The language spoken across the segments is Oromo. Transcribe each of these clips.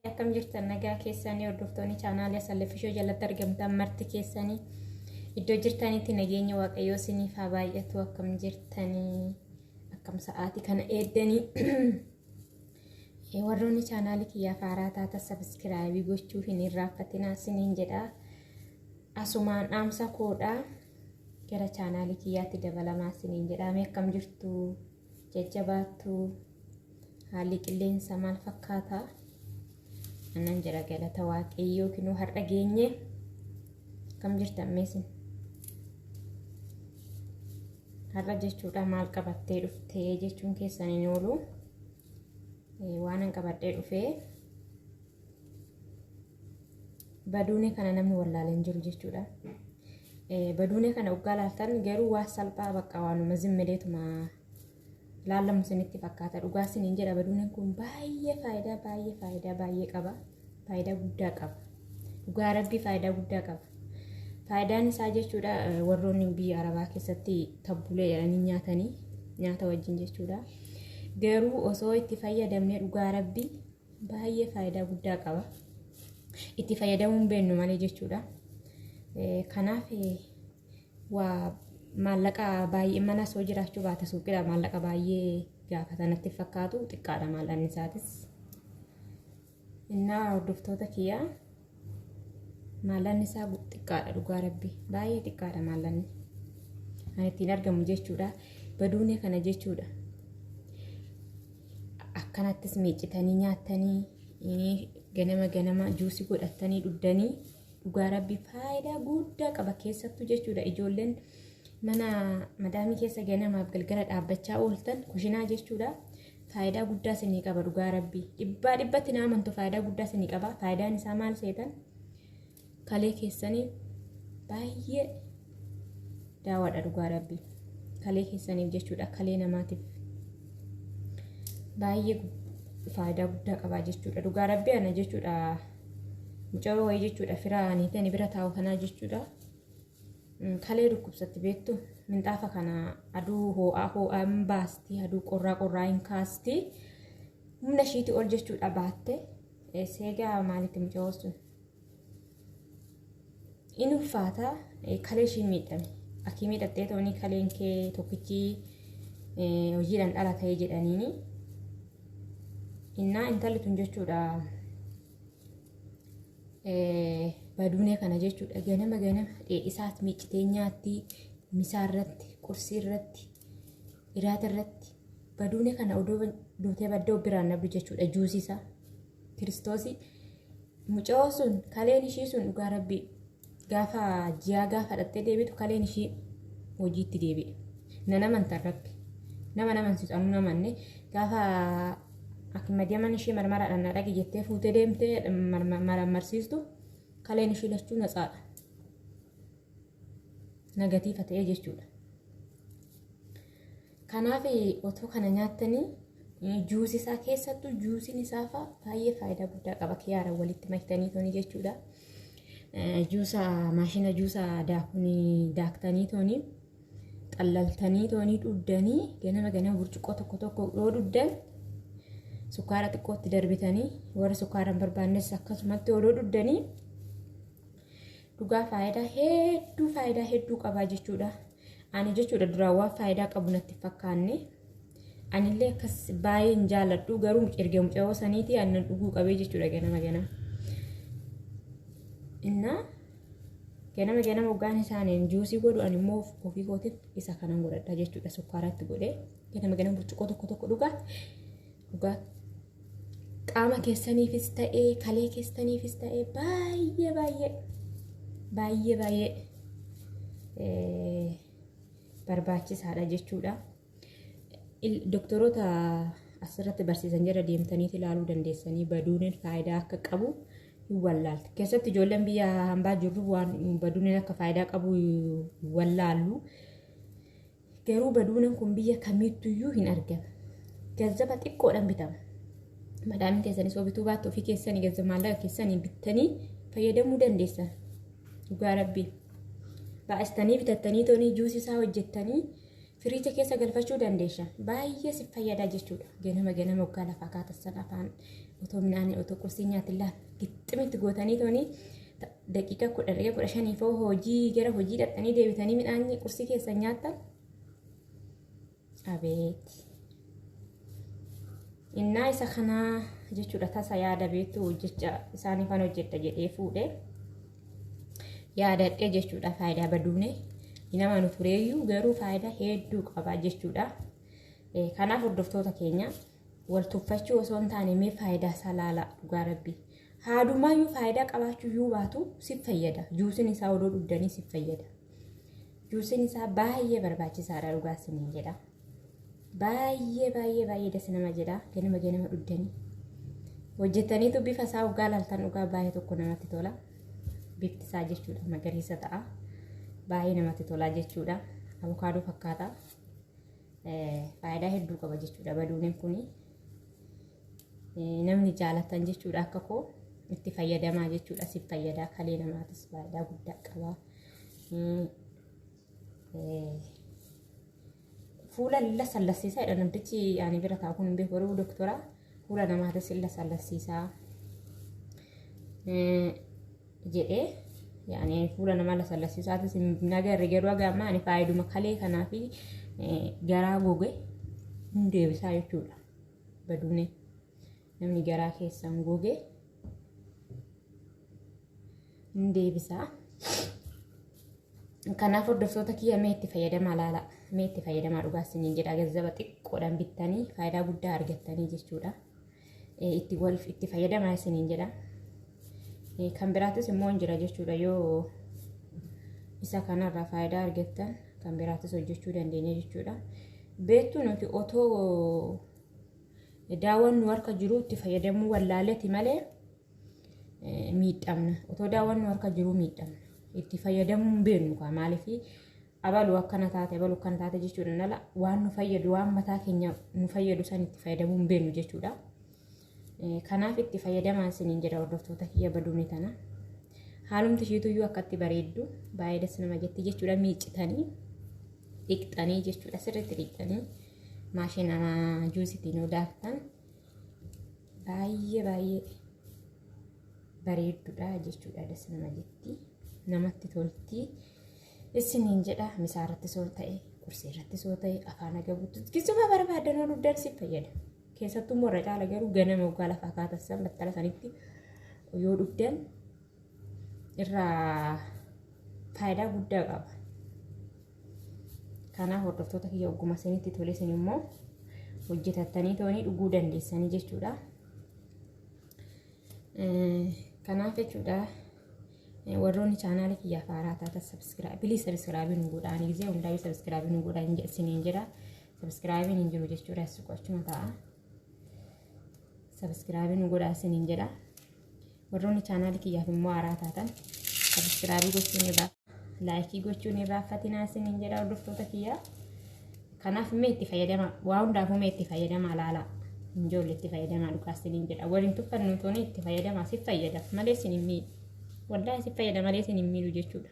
Akkam jirtan nagaa keessanii hordoftoonni chaanaalii Asallafishoo jalatti argamtan marti keessanii iddoo jirtanitti nageenya waaqayyoo isiniif haa baay'atu. Akkam jirtanii akkam sa'aatii kana eeddanii warroonni chaanaalii kiyyaa faaraa taata sabskiraayibii gochuu hin irraanfatinaa isiniin jedha. Asumaan dhaamsa koodhaa gara chaanaalii kiyyaatti dabalamaa isiniin jedhame. Akkam jirtu jajjabaattu haalli qilleensa maal fakkaata? Anan jira galata waaqayyoo kinuu har'a geenye. Kam jirtan meesin? Har'a jechuudha maal qabattee dhuftee jechuun keessan hin oolu. Waan an qabadhee dhufee baduune kana namni wallaaleen jiru jechuudha. Baduune kana waggaa laaltan garuu waa salphaa bakka waanuma zimmileetuma laallamu isinitti fakkaata. Dhugaa isiniin jedha baduuneen kun baay'ee faayidaa qaba. Faayidaa guddaa qaba. Dhugaa rabbii faayidaa guddaa qaba. Faayidaan isaa jechuudha warroonni biyya Arabaa keessatti tabbulee jedhanii nyaatanii nyaata wajjin jechuudha. Garuu osoo itti fayyadamnee dhugaa rabbii baay'ee faayidaa guddaa qaba. Itti fayyadamuun beennu malee jechuudha. Kanaaf waa maallaqa baay'ee mana soo jiraachuu baate suuqidha maallaqa baay'ee gaafatanatti fakkaatu xiqqaadha maallaqni isaatis. Innaa hordoftoota kiyyaa maallaqni isaa xiqqaadha dhugaa rabbii baay'ee xiqqaadha maallaqni. Kan ittiin argamu jechuudha. Baduune kana jechuudha. Akkanattis miicitanii nyaatanii ganama juusii godhatanii dhuddanii dhugaa rabbii faayidaa guddaa qaba keessattuu jechuudha. Ijoolleen mana madaamii keessa ganamaaf galgala dhaabbachaa ooltan kushinaa jechuudha. Faayidaa guddaa isinii qaba dhugaa rabbii. Dhibbatti nama amantu faayidaa guddaa isinii qaba. Faayidaan isaa maal seetan? Kalee keessanii baay'ee daawaadha dhugaa rabbii. Kalee keessaniif jechuudha. Kalee namaatiif baay'ee faayidaa guddaa qaba jechuudha. Dhugaa rabbii ana jechuudha. Mucaa wayii jechuudha firaaniitiin bira taa'u kanaa jechuudha. Kalee dhukkubsatti beektu minxaafa kana aduu ho'aa hin baasti, aduu qorraa hin kaasti. Humna ishiitii ol jechuudha baatte. Seegaa maalitti mucaa sun? Inni uffata kalee ishii miidhame. Akkii miidhattee tooni kaleen kee tokkichi hojiidhaan dhala ta'ee jedhaniini. Innaa intalli tun jechuudha. Baduune kana jechuudha ganama dheedhisaatti miicitee nyaatti misaa irratti qursii irratti iraata irratti baduune kana odoo duutee baddoo biraan nabdu jechuudha. Juusisaa Kiristoosii mucaa sun kaleen ishii sun dhugaa rabbii gaafa ji'a gaafa dhattee deebitu kaleen ishii hojiitti deebi'e. Nama amantan rabbi nama amansiisu anu namanne gaafa akkuma deeman ishii marmaraadhaan na dhaqi jettee fuutee deemtee marmarsiistu kaleen ishii lachuu natsaadha. Negatiifa ta'ee jechuudha. Kanaaf otoo kana nyaattanii juusisaa keessattuu juusiin isaa baay'ee faayidaa guddaa qaba. Kiyyaara walitti maktanii tooni jechuudha. Juusa maashina juusa daakuni daaktanii tooni xallaltanii tooni dhuddanii ganama burcuqqoo tokko yoo dhuddan sukkaara xiqqootti darbitanii warra sukkaara hin barbaannes akkasumatti yoo dhuddanii dhugaa faayidaa hedduu qabaa jechuudha. Ani jechuudha duraan waan faayidaa qabu natti fakkaanne anillee akkas baay'ee hin jaalladhu garuu erga mucaa saniitii aannan dhuguu qabee jechuudha ganama. Innaa ganama hoggaan isaaniin juusii godhu ani immoo ofii kootiif isa kanan godhadha jechuudha. Sukkaaratti godhee ganama burcuqqoo tokko dhugaa qaama keessaniifis ta'ee kalee keessaniifis ta'ee baay'ee barbaachisaadha jechuudha. Doktoroota asirratti barsiisan jira deemtanii ilaaluu dandeessanii baduuneen faayidaa akka qabu hin wallaaltu. Keessatti ijoolleen biyya hambaa jirru waan baduuneen akka faayidaa qabu wallaallu. Garuu baduuneen kun biyya kamittuyyuu hin argamu. Gazzaba xiqqoodhaan bitama. Madaamiin keessanii soo bituu baattu ofii keessanii gazzaba maallaqa keessanii bittanii fayyadamuu dandeessan. Dhugaa rabbii baa'istanii bitattanii toonii juusisaa hojjettanii firiija keessa galfachuu dandeessan. Baay'ee si fayyada jechuudha. Ganama waggaa lafaa kaatassan afaan otoo midhaan otoo qursii nyaatillaan gixximitti gootanii tooni daqiiqa 15 foo hojii gara hojii dhaqxanii deebitanii midhaan qursii keessa nyaattan abeet innaa isa kana jechuudha tasa yaada beektu jecha isaanii kan hojjetta jedhee fuudhee yaadadhee jechuudha faayidaa baduune nama nu tureeyyuu garuu faayidaa hedduu qaba jechuudha. Kanaaf hordoftoota keenya wal tuffachuu osoo hin taane mee faayidaa isaa laala dhugaa rabbii. Haadumaayyuu faayidaa qabaachuuyyuu baatu si fayyada. Juusin isaa odoo dhugdanii si fayyada. Juusin isaa baay'ee barbaachisaadha dhugaa isiniin jedha. Baay'ee das nama jedha. Ganama dhugdanii. Hojjetaniitu bifa isaa waggaa laaltan dhugaa baay'ee tokko namatti tola. Bifti isaa jechuudha magariisa ta'a. Baay'ee namatti tola jechuudha. Abukaadoo fakkaata. Faayidaa hedduu qaba jechuudha baduuneen kuni. Namni jaalatan jechuudha akka koo itti fayyadamaa jechuudha si fayyadaa kalee namaatis faayidaa guddaa qaba. Fuula lilla sallasiisaa jedha namtichi ani bira taa'u kun beeku garuu doktora fuula namaatis lilla sallasiisaa jedhee yaani fuula namaa la sallasiisaatis nagarre garuu agamma ani faayiduma kalee kanaafi garaa goge hundeebisaa jechuudha baduunee. Namni garaa keessan goge hundeebisaa. Kanaaf hordoftoota kiyya mee itti fayyadamaa laala. Mee itti fayyadamaa dhugaa isiniin jedha gazzaba xiqqoodhaan bittanii faayidaa guddaa argattanii jechuudha. Itti fayyadamaa isiniin jedha. Kan biraatis immoo hin jira jechuudha yoo isa kanarraa faayidaa argattan kan biraatis hojjechuu dandeenya jechuudha. Beektu nuti otoo daawwannu harka jiru itti fayyadamuu wallaaleeti malee miidhamna. Otoo daawwannu harka jiru miidhamna. Itti fayyadamuu hin beeknu kaa maaliif abaluu akkana taate jechuudha nala waan nu fayyadu waan mataa keenya nu fayyadu san itti fayyadamuu hin beeknu jechuudha. Kanaaf itti fayyadamaa isiniin jedha hordoftoota kiyya baduunee tana. Haalumti isheetuyyuu akkatti bareeddu baay'ee das nama jetti jechuudha miiccitanii dhiqxanii jechuudha sirriitti dhiqxanii maashina juusitiin odaaftan baay'ee bareedduudha jechuudha das nama jetti namatti tolti isiniin jedha misaarratti soo ta'e qursii irratti soo ta'e afaan agabuutti kisuma barbaadan dhugdan si fayyada. Keessattuu warra caala garuu ganama waggaa lafaa kaatasan battala sanitti yoo dhugdan irraa faayidaa guddaa qaba. Kanaaf hordoftoota kiyya ogguma isinitti tole isin immoo hojjetattanii toonii dhuguu dandeessanii jechuudha. Kanaaf jechuudha warroonni chaanaala kiyyaaf haaraa taatan sabskraayibii nu godhaan gisee hundaa'uu sabskraayibii nu godhaan isiniin jedha. Sabskraayibiin hin jiru jechuudha achuma ta'a. Sabskraayibii nu godhaa isiniin jedha. Warroonni chaanaala kiyyaaf immoo haaraa taatan sabskraayibii gochuun irraa laayikii gochuun irraanfatinaa isiniin jedha hordoftoota kiyya. Kanaaf mee itti fayyadamaa waa hundaafuu mee itti fayyadamaa laala. Ijoollee itti fayyadamaa dhugaa isiniin jedha. Waliin tuffannu toonii itti fayyadamaa si fayyada malee isin hin miidhu. Wallaahi si fayyada malee isin hin miidhu jechuudha.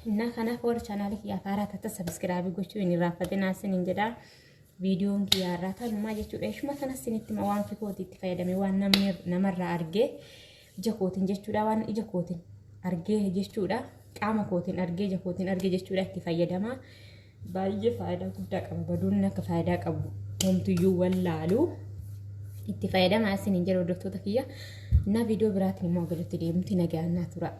Innaa kanaaf warra chaanaala kiyyaaf haaraa taatan sabskraayibii gochuu hin irraanfatinaa isiniin jedha. Viidiyoon kiyyaarraa tanumaa jechuudha. Ishuma kanas isinitti waan fikooti itti fayyadame waan namarraa argee ija kootiin jechuudha waan ija kootiin argee jechuudha. Qaama kootiin argee ija kootiin argee jechuudha itti fayyadamaa. Baay'ee faayidaa guddaa qaba. Baduun akka faayidaa qabu homtuyyuu wallaaluu itti fayyadamaa isiniin jedha hordoftoota kiyya. Na viidiyoo biraatiin immoo gaditti deemti nagaan naa tura.